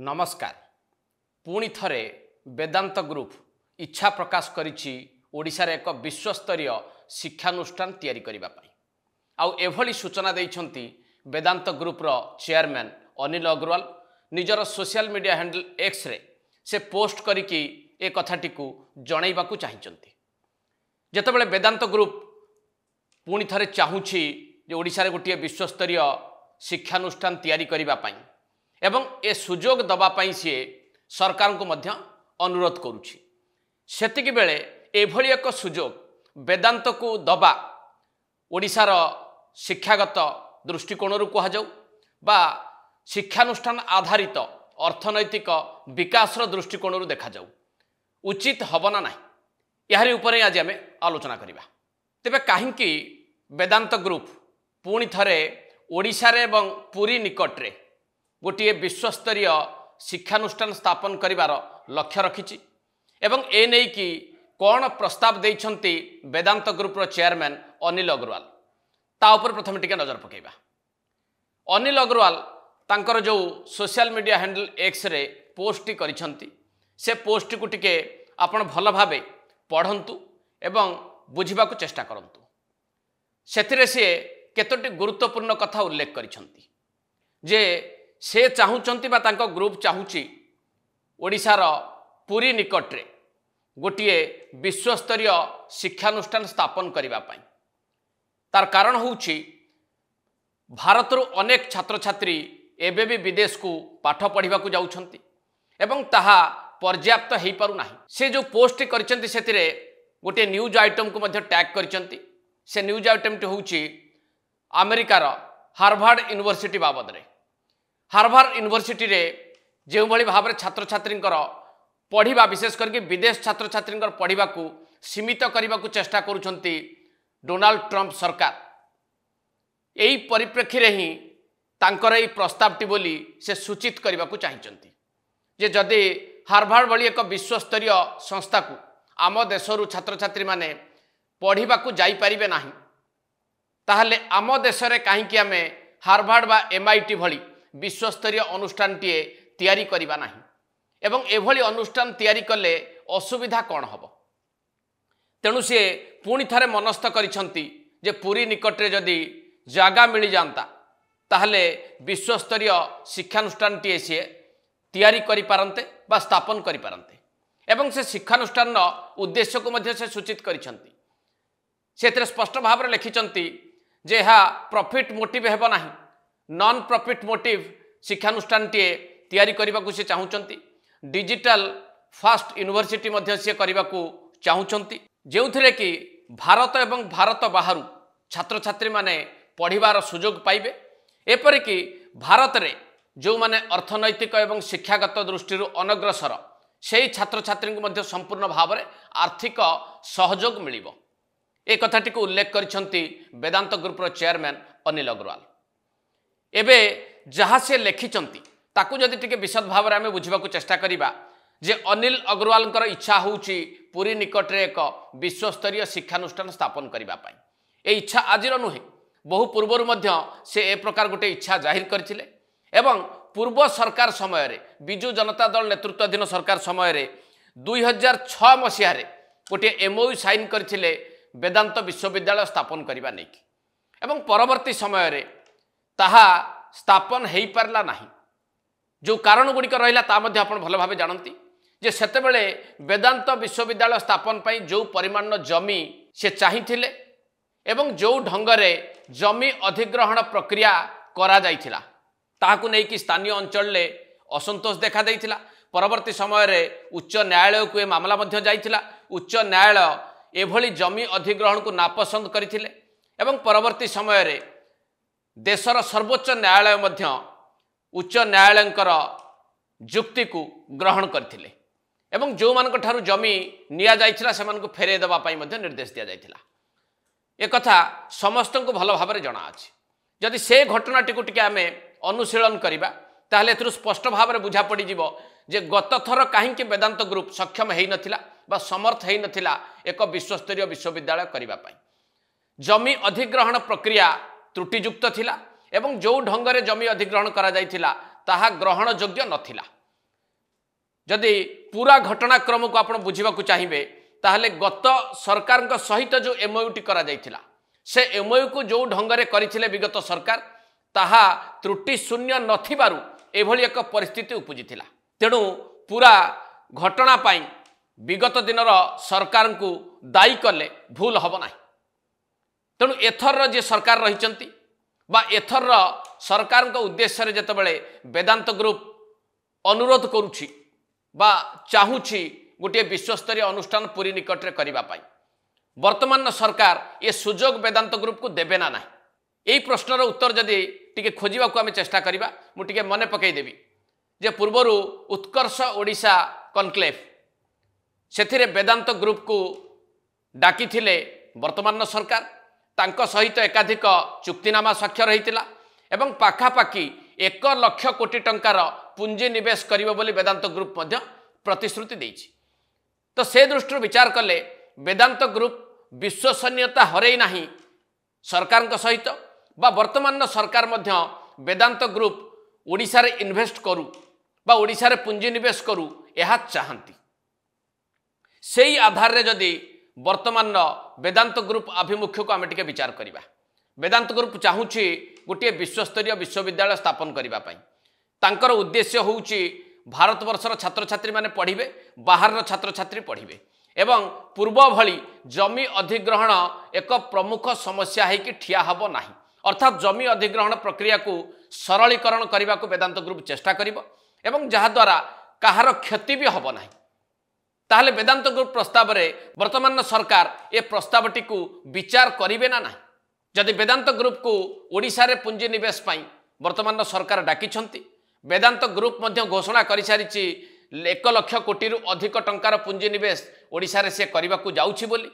नमस्कार। पुणी थरे वेदांत ग्रुप इच्छा प्रकाश करिछि ओडिशार एक विश्वस्तरीय शिक्षानुष्ठान तैयारी करिबा पई। आउ एभली सूचना दैछंती वेदांत ग्रुप रो चेयरमैन अनिल अग्रवाल निजर सोशल मीडिया हैंडल एक्स रे से पोस्ट करिकि ए कथाटी को जणाइबाकू चाहिचंती। जेतेबेले वेदांत ग्रुप पुणी थरे चाहुछि जे ओडिशार गोटे विश्वस्तरीय शिक्षानुष्ठान तैयारी करिबा पई एवं ए सुजोग दबा पाई सी सरकार को मध्य अनुरोध करुछि। सेतिकी बेले एभली एक सुजोग वेदांत को दबा ओडिशार शिक्षागत दृष्टिकोण कह जाऊ बा शिक्षानुष्ठान आधारित अर्थनैतिक विकास दृष्टिकोण देखा जाऊ उचित हबना ना यारि उपरे आज आम आलोचना करिबा। तेबे काहींकि वेदांत ग्रुप पुणी थरे ओडिशारे एवं पुरी निकटरे गोटे विश्वस्तरीय शिक्षानुष्ठान स्थापन करिवार लक्ष्य रखिछि एवं ए नै कि कौन प्रस्ताव देइछंती वेदांत ग्रुप रो चेयरमैन अनिल अग्रवाल ता उपर प्रथम टिके नजर पकेइबा। अनिल अग्रवाल तांकर जो सोशल मीडिया हैंडल एक्स रे पोस्ट करिछंती से पोस्ट को टिके आपण भल भाबे पढ़ंतु एवं बुझिबा को चेष्टा करंतु। सेथिरे से केतोटी गुरुत्वपूर्ण कथा उल्लेख करिछंती जे से चाहूचंती बा तांको ग्रुप चाहूची ओडिशार पुरी निकटरे गोटे विश्वस्तरीय शिक्षानुष्ठान स्थापन करिबा पई। तार कारण होउची भारत रो अनेक छात्र छात्री एबे भी विदेश को पाठ पढ़िबा को जाउछंती एवं ताहा पर्याप्त हेई पारु नाही। से जो पोस्ट करिसंती सेतिरे गोटे न्यूज आइटम को मध्य टैग करिसंती। से न्यूज आइटम टी होउची अमेरिकार हार्वर्ड यूनिवर्सिटी बाबद रे। हार्वर्ड यूनिवर्सिटी रे जो भली भाव में छात्र छात्री पढ़ा विशेष करके विदेश छात्र छात्री पढ़ा को सीमित करने को चेष्टा करुछंती डोनाल्ड ट्रंप सरकार। यही परिप्रेक्षी रे ही तांकर एई प्रस्तावटी बोली से सूचित करने को चाहिए जे जदि हार्वर्ड भली एक विश्वस्तरीय संस्था को आम देशरू छात्र छात्री माने पढ़ा को जाई परिबे नाही ताहले आम देश रे काहेकि आमे हार्वर्ड बा MIT भली विश्वस्तरीय अनुष्ठान टीए तैयारी करिबा नाही एवं एभली अनुष्ठान तैयारी कले असुविधा कौन हम। तेणु सी पुणी थारे मनस्थ करिछंती जे पुरी निकटरे जदि जागा मिली जांता ताहले विश्वस्तरीय शिक्षानुष्ठान टीए सी तैयारी करि पारंते बा स्थापन करि पारंते एवं से शिक्षानुष्ठान उद्देश्य को मध्य से सूचित करिछंती। सेतरे स्पष्ट भाव में लिखिछंती जे हा प्रॉफिट मोटिव हेबो नाही नॉन प्रॉफिट मोटिव शिक्षानुष्ठान टीए तैयारी करने को से चाहूँगी। डिजिटल फास्ट यूनिवर्सिटी मध्य से करने को चाहूँगी जो थे कि भारत एवं भारत बाहर छात्र छात्री माने पढ़िबार सुजोग पाइबे एपरिकी भारत रे जो माने अर्थनैतिक एवं शिक्षागत दृष्टि अनग्रसर से छात्र छात्री को संपूर्ण भाव में आर्थिक सहयोग मिलिबो। ए कथाटी को उल्लेख करिसंती वेदांत ग्रुप रो चेयरमैन अनिल अग्रवाल। एबे जहाँ से लिखिचंती ताकू जदि टिके विशद भाव में आम बुझा चेष्टा करिबा जे अनिल अग्रवाल इच्छा होउची पुरी निकटरे एक विश्वस्तरीय शिक्षानुष्ठान स्थापन करिबा पई। ए इच्छा आजिर नुहे बहु पूर्वरु मध्य से ए प्रकार गोटे इच्छा जाहिर करथिले एवं पूर्व सरकार समय रे बिजु जनता दल नेतृत्वाधीन सरकार समय रे 2006 मसीह रे गोटे MOU साइन करथिले वेदांत विश्वविद्यालय स्थापन करिबा नेकी एवं परवर्ती समय रे ताहा स्थापन हो पारला नाही। जो कारण गुड़िक रहा तामध्य आपण भल भाव जानती जे सेतेबेले वेदांत विश्वविद्यालय स्थापन पाई जो परिमाण जमी से चाहिथिले एवं जो ढंगरे जमी अधिग्रहण प्रक्रिया करा जाइथिला ताहाकु नै कि स्थानीय अंचल ले असंतोष देखा देइथिला। परवर्ती समय रे उच्च न्यायालय को ए मामला मध्य जाइथिला। उच्च न्यायालय एभली जमी अधिग्रहण को नापसंद करथिले एवं परवर्ती समय रे देशर सर्वोच्च न्यायालय मध्य उच्च न्यायालयंकर जुक्ति को ग्रहण करथिले एवं जो मान ठारू जमी निया जाइथिला से मानको फेरे देबा पाई मध्य निर्देश दिया जाइथिला। ए कथा समस्त को भल भाव में जना अछि। जदि से घटनाटी को टिके आमे अनुशीलन करिबा ताहले एथरु स्पष्ट भाव में बुझा पड़ी जिवो जे गत थर काहेकि वेदांत ग्रुप सक्षम हेई नथिला बा समर्थ हेई नथिला एक विश्वस्तरीय विश्वविद्यालय करिबा पाई। जमी अधिग्रहण प्रक्रिया त्रुटियुक्त थिला एवं जो ढंग से जमी अधिग्रहण करा जाइथिला ताहा ग्रहण योग्य नथिला जदि पूरा घटनाक्रम को आप बुझा चाहिए ताहले गत सरकार सहित जो एमओयूटी करा जाइथिला से एमओयू को जो ढंगरे करथिले विगत सरकार ताहा त्रुटि शून्य नथिबारु एभली एक परिस्थिति उपजिथिला। तेणु पूरा घटना पाई विगत दिनर सरकार को दायी कले भूल हब ना। तेणु एथर जे सरकार रही एथर सरकार उद्देश्य जेतेबेले वेदांत ग्रुप अनुरोध करुछि बा चाहूछि गोटे विश्वस्तरीय अनुष्ठान पूरी निकट में करने वर्तमान सरकार ये सुजोग वेदांत ग्रुप को देवे ना ना। यही प्रश्नर उत्तर जदि टिके खोजा आम चेष्टा करवा मुझे मन पकईदेवी जे पूर्वर उत्कर्ष ओडिशा कनक्लेव से वेदांत ग्रुप को डाकी वर्तमान सरकार तांको सहित एकाधिक चुक्तिनामा स्वाक्षर होता एवं पाखापाखि 1 लाख कोटी टंकार पुंजी निवेश करिवो बोली वेदांत ग्रुप मध्य प्रतिश्रुति देइछि। तो से दृष्टि विचार कले वेदांत ग्रुप विश्वसनीयता हरई नाही सरकार सहित बा वर्तमान सरकार मध्य वेदांत ग्रुप ओडिशा रे इन्वेस्ट करू बा ओडिशा रे पुंजी निवेश करू यह चाहती। से ही आधार रे जदि वर्तमान वेदांत ग्रुप आभिमुख्य को आम टिके विचार करवा वेदांत ग्रुप चाहूँगी गोटे विश्वस्तरीय विश्वविद्यालय स्थापन करने तांकर उद्देश्य होउची भारत वर्षर छात्र छात्री माने पढ़िबे बाहर छात्र छात्री पढ़िबे एवं पूर्व भली जमी अधिग्रहण एक प्रमुख समस्या है कि ठिया हब नाही। अर्थात जमी अधिग्रहण प्रक्रिया को सरलीकरण करने को वेदांत ग्रुप चेष्टा करिबो एवं जहा द्वारा कहार क्षति भी हब नाही। ताहले वेदांत ग्रुप प्रस्ताव रे वर्तमान सरकार ए प्रस्तावटी को विचार करिवे ना नाही। जदि वेदांत ग्रुप को ओडिशा रे पुंजी निवेश पाई वर्तमान सरकार डाकिछंती वेदांत ग्रुप मध्य घोषणा कर सारी 1 लाख कोटी अधिक टंकार पुंजी निवेश ओडिशा रे से करने को जाउछि बोली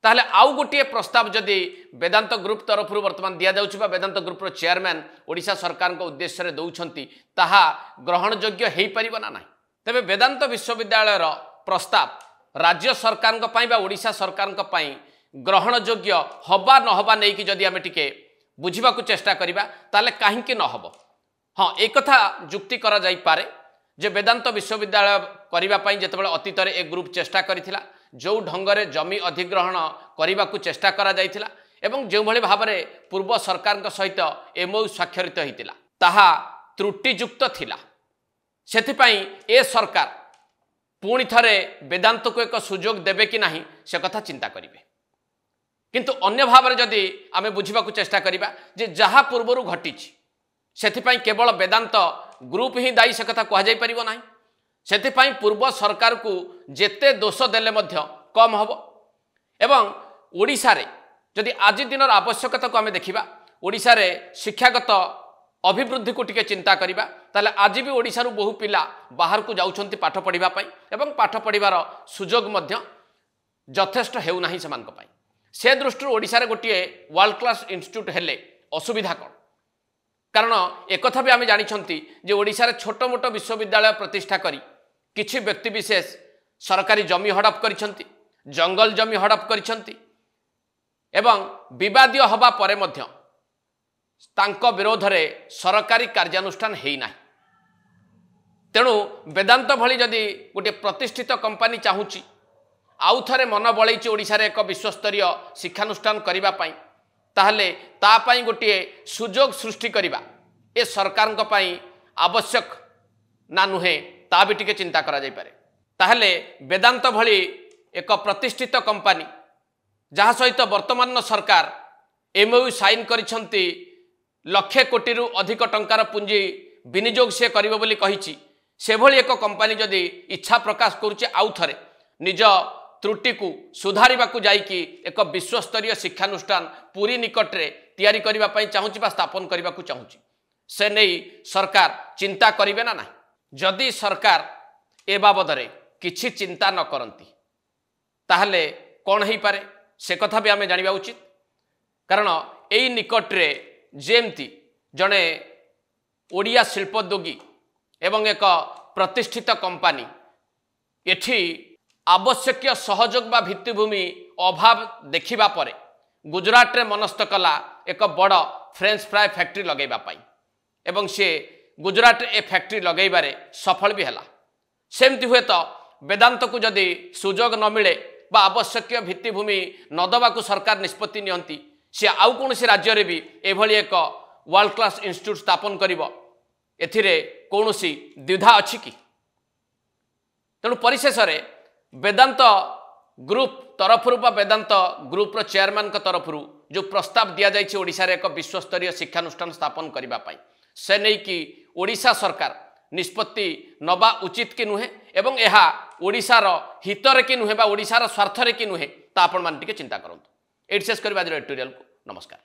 ताहले आउ गोटे प्रस्ताव जदि वेदांत ग्रुप तरफ वर्तमान दि जाउछि बा वेदांत ग्रुप चेयरमैन ओडिशा सरकार को उद्देश्य रे दउछंती ताहा ग्रहण योग्य हेई परिबो ना नाही। तबे वेदांत विश्वविद्यालय रो प्रस्ताव राज्य सरकार को पाई बा ओडिशा सरकार को पाई ग्रहण योग्य हबा न हबा नहीं कि जदि आमे टिके बुझिबा को चेष्टा करिबा ताले काहेकि न हबो। हाँ एक कथा जुक्ति करा जाई पारे जे वेदांत विश्वविद्यालय करिबा पाई जेतेबेले अतीत रे एक ग्रुप चेष्टा करिथिला जो ढंगरे जमी अधिग्रहण करिबा को चेष्टा करा जाइथिला एवं जो भली भाबरे पूर्व सरकार सहित एमओयू स्वाक्षरित होइतिला ताहा त्रुटियुक्त थिला। सेथिपाई ए सरकार पुणी थरे वेदांत को एक सुजोग देबे कि नाही से कथा चिंता करिवे। किंतु अन्य भाव जदि आमे बुझिबा को चेष्टा करिबा जे जहा पूर्वरु घटिछि सेथिपाई केवल वेदांत ग्रुप ही दायी से कथा कह जाई परिबो नाही। सेथिपाई पूर्व सरकार को जेते दोष देले मध्य कम हबो एवं ओडिशा रे जदि आज दिनर आवश्यकता को आमे देखिबा ओडिशा रे शिक्षागत अभिवृद्धि को टिके चिंता करिबा ताले आज भी ओडिशा रु बहु पिला बाहर को जाउछंती पाठ पढ़िबा पई एवं पाठ पढ़िबार सुजोग मध्य यथेष्ट हेउ नाही समान को पई। से दृष्टि ओडिशा रे गोटे वर्ल्ड क्लास इंस्टीट्यूट हेले असुविधा कौन कारण एक भी आम जानी जे ओडिशा रे छोट मोट विश्वविद्यालय प्रतिष्ठा करी किछि व्यक्ति विशेष सरकारी जमी हड़प करिसंती जंगल जमी हड़प करिसंती एवं विवादीय हवा परे मध्य तांको विरोध रे सरकारी कार्यानुष्ठान हेई नाही। तेणु वेदांत भली जदि गोटे प्रतिष्ठित कंपनी चाहूची आउ थरे मन बलैछि ओडिशा रे एक विश्वस्तरीय शिक्षानुष्ठान करिबा पाई ताहले ता पाई गोटे सुजोग सृष्टि करिबा ए सरकार को पाई आवश्यक ना नुहे ता भी टिके चिंता करा जाई पारे। ताहले वेदांत भली एक प्रतिष्ठित कंपनी जहाँ सहित वर्तमान सरकार एमओयू साइन करिसंती लक्षे कोटी रु अधिक टंकार पुंजी विनियोग से करिवो बोली कहिछि से भली एक कंपनी जदि इच्छा प्रकाश करुचे आउ थरे निज त्रुटि को सुधारिबा को जाइकी एक विश्वस्तरीय शिक्षानुष्ठान पूरी निकट रे तैयारी करिबा पई चाहूची बा स्थापन करिबा को चाहूची से नहीं सरकार चिंता करिवे ना नाही। जदि सरकार ए बाबद रे किछि चिंता न करंती ताहले कौन हेई पारे से कथा भी आमे जानिबा उचित। कारण एई निकट रे जेमती जणे ओडिया शिल्पोद्योगी एवं एक प्रतिष्ठित कंपनी एठी आवश्यक सहयोग बा भित्तिभूमि अभाव देखिबा परे गुजरात रे मनस्थ कला एक बड़ फ्रेंच फ्राई फैक्ट्री लगेबा पाई एवं से गुजरात ए फैक्ट्री लगेबारे सफल भी हला। सेमती हुए तो वेदांत को जदि सुजोग न मिले बा आवश्यक भित्तिभूमि न दबाकू सरकार निष्पत्ति नियंती सी आउ कौन राज्य रे भी एभली एक वर्ल्ड क्लास इंस्टीट्यूट स्थापन करिवो एथिरे कौनसी द्विधा अछि कि तेणु परिशेष रे वेदांत ग्रुप तरफ वेदांत ग्रुप चेयरमैन तरफ जो प्रस्ताव दि जाइए ओडिशा रे एक विश्वस्तरीय शिक्षानुष्ठान स्थापन करने से नहीं कि ओडिशा सरकार निष्पत्ति नवा उचित कि नुहे एवं यह ओडिशार हितर कि नुहे बा ओडिशार स्वार्थरे कि नुहे ता आपण मान टिके चिंता करंतु। एट शेष करबा एडिटोरियल को नमस्कार।